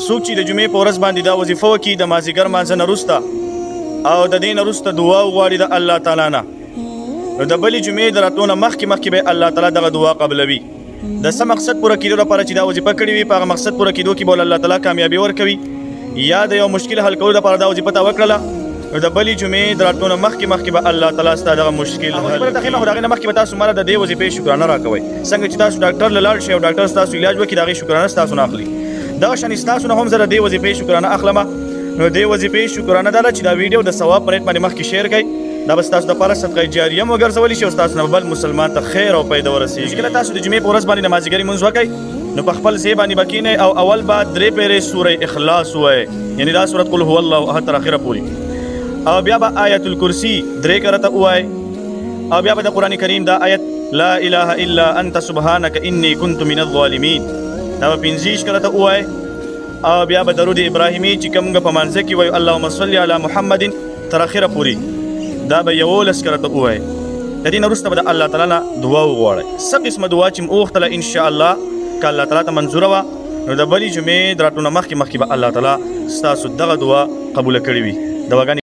څوک چې د جمعې په ورځ باندې دا وظیفه وکړي د مازدیګر لمانځه نه وروسته او د دې نه وروسته دعا وغواړي د الله تعالی نه، نو د بلې جمعې د راتلو نه مخکې به الله تعالی دغه دعا قبلوي. د څه مقصد پوره کېدو لپاره چې دا وظیفه کړې وي په هغه مقصد پوره کېدو کې به الله تعالی کامیابي ورکوي، یا د یو مشکل حل کولو لپاره دا وظیفه ته وکړله نو د بلې جمعې د راتلو نه مخکې به الله تعالی ستا دغه مشکل حل کړي. د هغې نه مخکې به تاسو ماله د دې وظیفې شکرانه راکوئ. څنګه چې تاسو ډاکټر له لاړ شئ او ډاکټر ستاسو علاج وکړي د هغې شکرانه ستاسو نه اخلي، دغه شان ستاسو نه هم زه د دې وظیفې شکرانه اخلمه. نو دې وظیفې شکرانه دا ده چې دا ویډیو د ثواب په نیت باندې مخکې شیر کړئ، دا به ستاسو دپاره صدقه جاریه هم وګرځولی شي او ستاسو نه به بل مسلمان ته خیر او پیدا ورسېږي. کله تاسو د جمعې په ورځ باندې د مازدیګري لمونځ وکئ نو په خپل ځای باندې به کښېنئ او اول به 3 پیرې سوره اخلاص ووایئ، یعنې دا سورت قل هو الله احد تر اخره پورې، او بیا به آیت الکرسي 3 کرته ووایئ، او بیا به د قرآن کریم دا آیت لا اله الا انت سبحانك انی كنت من الظالمین دا به 15 کرته ووایئ، او بیا به درود ابراهیمي چې کوم په مانځه کې وایو اللهم صل علی محمد تر اخره پورې دا به 11 کرته ووایئ. د دې نه وروسته به د الله تعالی نه دعا وغواړئ. څه قسمه دعا چې م وغوښتله انشاءالله که الله تعالی ته منظوره وه نو د بلې جمعې د راتلو نه مخکې به الله تعالی ستاسو دغه دعا قبوله کړې وي. دعاګانې